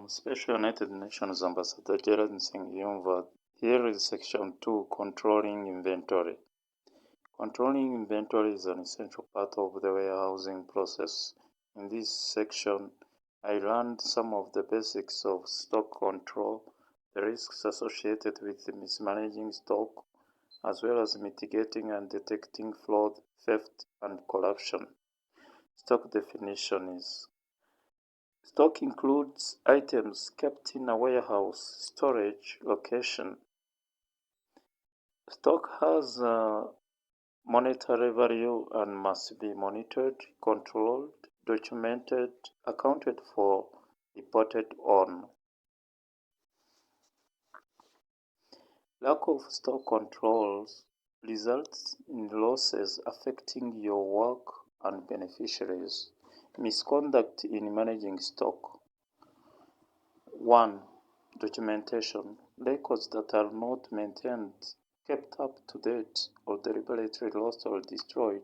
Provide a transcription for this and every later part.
Special United Nations Ambassador Gerard Nsengiyumva. Here is Section 2, Controlling Inventory. Controlling inventory is an essential part of the warehousing process. In this section, I learned some of the basics of stock control, the risks associated with mismanaging stock, as well as mitigating and detecting fraud, theft, and corruption. Stock definition is: stock includes items kept in a warehouse, storage, location. Stock has monetary value and must be monitored, controlled, documented, accounted for, reported on. Lack of stock controls results in losses affecting your work and beneficiaries. Misconduct in managing stock. 1. Documentation. Records that are not maintained, kept up to date, or deliberately lost or destroyed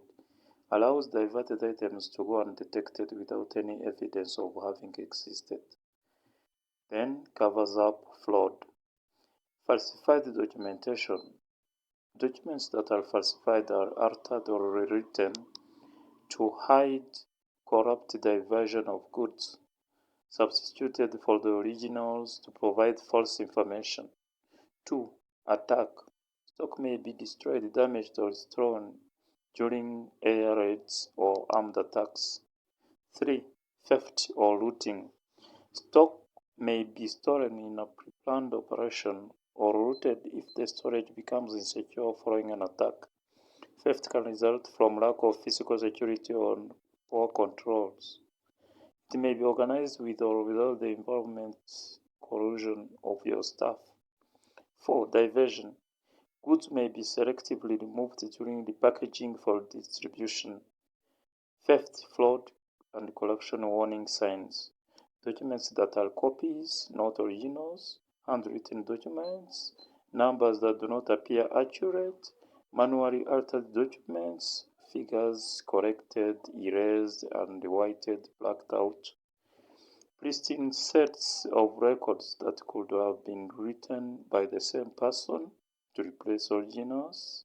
allows diverted items to go undetected without any evidence of having existed. Then covers up fraud. Falsified documentation. Documents that are falsified are altered or rewritten to hide corrupt diversion of goods, substituted for the originals to provide false information. 2. Attack. Stock may be destroyed, damaged, or stolen during air raids or armed attacks. 3. Theft or looting. Stock may be stolen in a pre-planned operation or looted if the storage becomes insecure following an attack. Theft can result from lack of physical security or poor controls. It may be organized with or without the involvement, collusion of your staff. 4. Diversion. Goods may be selectively removed during repackaging for distribution. Theft, fraud, and corruption warning signs. Documents that are copies, not originals, handwritten documents, numbers that do not appear accurate, manually altered documents, figures corrected, erased, and whited, blacked out. Pristine sets of records that could have been written by the same person to replace originals.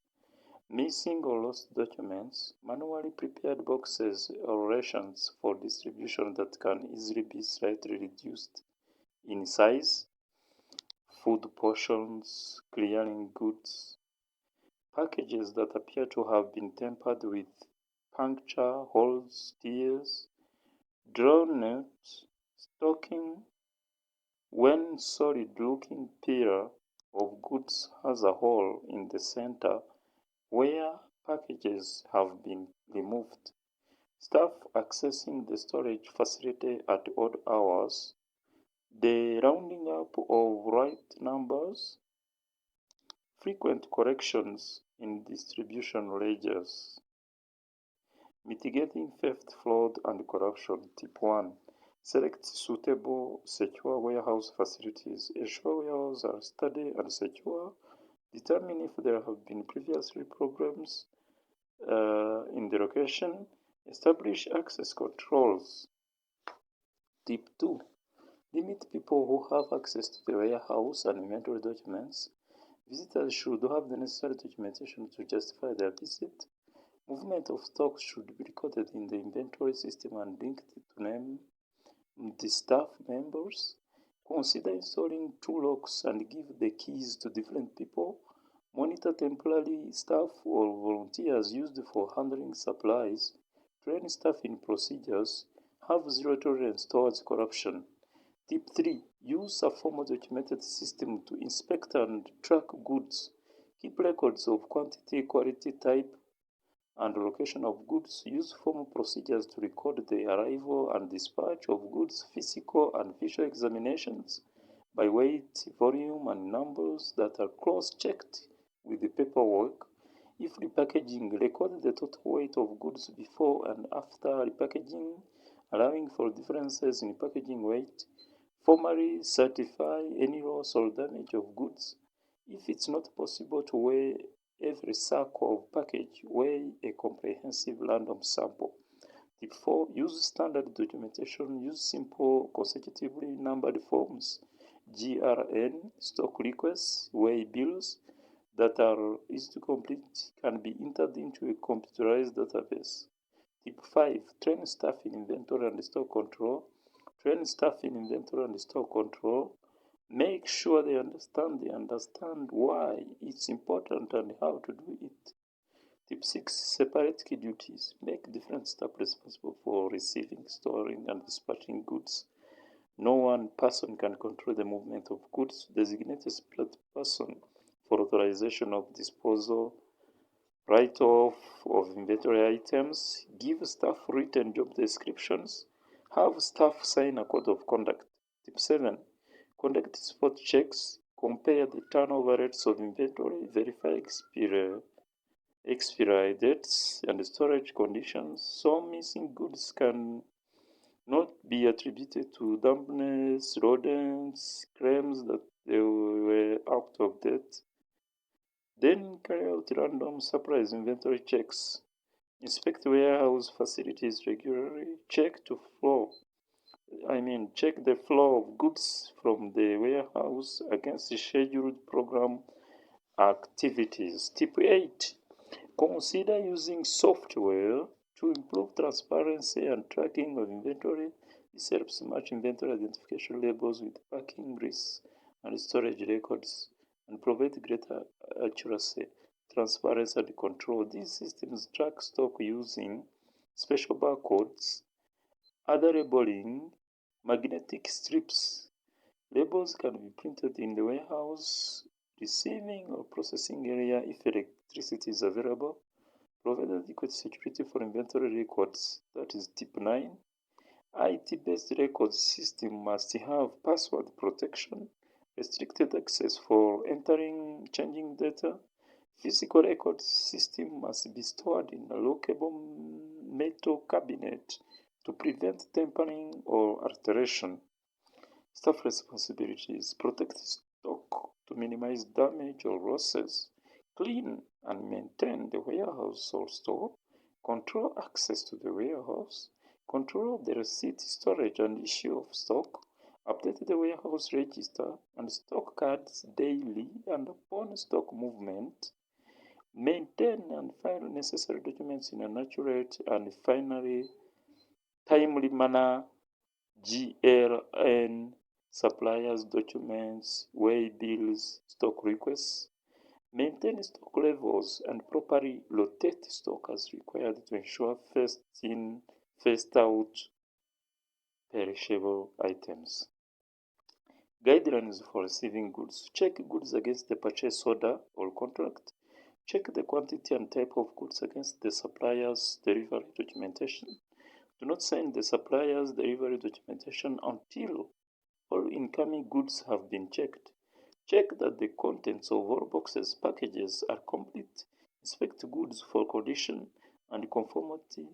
Missing or lost documents, manually prepared boxes or rations for distribution that can easily be slightly reduced in size, food portions, clearing goods, packages that appear to have been tampered with, puncture, holes, tears, drawn notes, stocking, when solid-looking pillar of goods has a hole in the center where packages have been removed. Staff accessing the storage facility at odd hours. The rounding up of right numbers. Frequent corrections in distribution ledgers. Mitigating theft, fraud, and corruption. Tip 1. Select suitable, secure warehouse facilities. Ensure warehouses are steady and secure. Determine if there have been previously programs in the location. Establish access controls. Tip 2. Limit people who have access to the warehouse and inventory documents. Visitors should have the necessary documentation to justify their visit. Movement of stock should be recorded in the inventory system and linked to name the staff members. Consider installing 2 locks and give the keys to different people. Monitor temporary staff or volunteers used for handling supplies. Train staff in procedures. Have zero tolerance towards corruption. Tip 3. Use a formal documented system to inspect and track goods. Keep records of quantity, quality, type, and location of goods. Use formal procedures to record the arrival and dispatch of goods, physical and visual examinations by weight, volume, and numbers that are cross-checked with the paperwork. If repackaging, record the total weight of goods before and after repackaging, allowing for differences in packaging weight. Formally certify any loss or damage of goods. If it's not possible to weigh every sack of package, weigh a comprehensive random sample. Tip 4, use standard documentation. Use simple consecutively numbered forms, GRN, stock requests, weigh bills that are easy to complete, can be entered into a computerized database. Tip 5, train staff in inventory and stock control. Train staff in inventory and stock control. Make sure they understand why it's important and how to do it. Tip 6, separate key duties. Make different staff responsible for receiving, storing, and dispatching goods. No one person can control the movement of goods. Designate a split person for authorization of disposal, write-off of inventory items. Give staff written job descriptions. Have staff sign a code of conduct. Tip 7, conduct spot checks. Compare the turnover rates of inventory. Verify expiry dates and storage conditions. Some missing goods can not be attributed to dampness, rodents, claims that they were out of date. Then carry out random surprise inventory checks. Inspect warehouse facilities regularly. Check the flow of goods from the warehouse against the scheduled program activities. Tip 8, consider using software to improve transparency and tracking of inventory. This helps match inventory identification labels with packing risks and storage records and provide greater accuracy, transparency, and control. These systems track stock using special barcodes, other labeling, magnetic strips. Labels can be printed in the warehouse, receiving or processing area if electricity is available. Provide adequate security for inventory records. That is tip 9. IT-based records system must have password protection, restricted access for entering, changing data. Physical records system must be stored in a lockable metal cabinet to prevent tampering or alteration. Staff responsibilities: protect stock to minimize damage or losses, clean and maintain the warehouse or store, control access to the warehouse, control the receipt, storage, and issue of stock, update the warehouse register and stock cards daily and upon stock movement, maintain and file necessary documents in an accurate and finally timely manner. GRN, suppliers documents, weigh bills, stock requests. Maintain stock levels and properly rotate stock as required to ensure first in, first out perishable items. Guidelines for receiving goods. Check goods against the purchase order or contract. Check the quantity and type of goods against the supplier's delivery documentation. Do not sign the supplier's delivery documentation until all incoming goods have been checked. Check that the contents of all boxes, packages are complete. Inspect goods for condition and conformity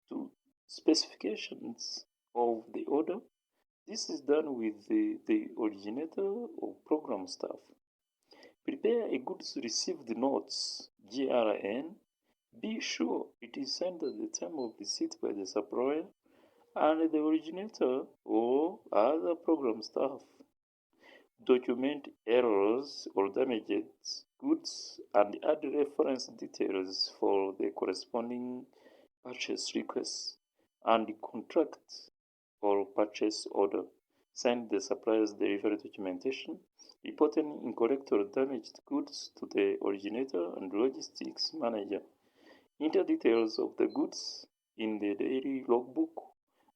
to specifications of the order. This is done with the originator or program staff. Prepare a goods received notes, GRN. Be sure it is signed at the time of receipt by the supplier and the originator or other program staff. Document errors or damaged goods and add reference details for the corresponding purchase request and contract or purchase order. Send the supplier's delivery documentation. Report any incorrect or damaged goods to the originator and logistics manager. Enter details of the goods in the daily logbook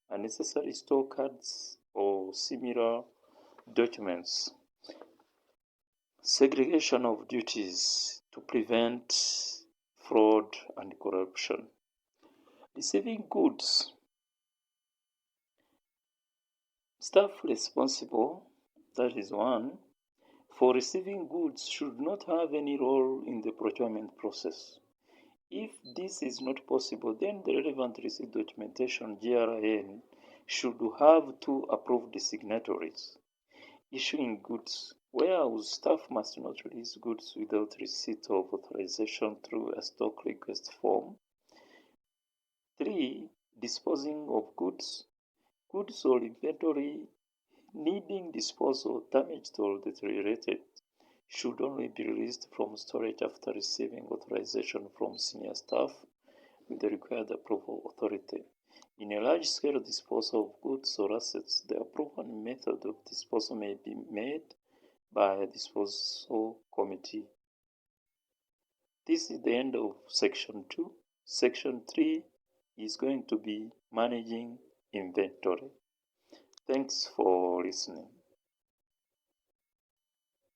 and necessary store cards or similar documents. Segregation of duties to prevent fraud and corruption. Receiving goods. Staff responsible, that is 1, for receiving goods should not have any role in the procurement process. If this is not possible, then the relevant receipt documentation, GRN, should have 2 approved signatories. Issuing goods. Warehouse staff must not release goods without receipt of authorization through a stock request form. 3. Disposing of goods. Goods or inventory needing disposal, damaged or deteriorated, should only be released from storage after receiving authorization from senior staff with the required approval authority. In a large-scale disposal of goods or assets, the approval and method of disposal may be made by a disposal committee. This is the end of section 2. Section 3 is going to be managing inventory. Thanks for listening.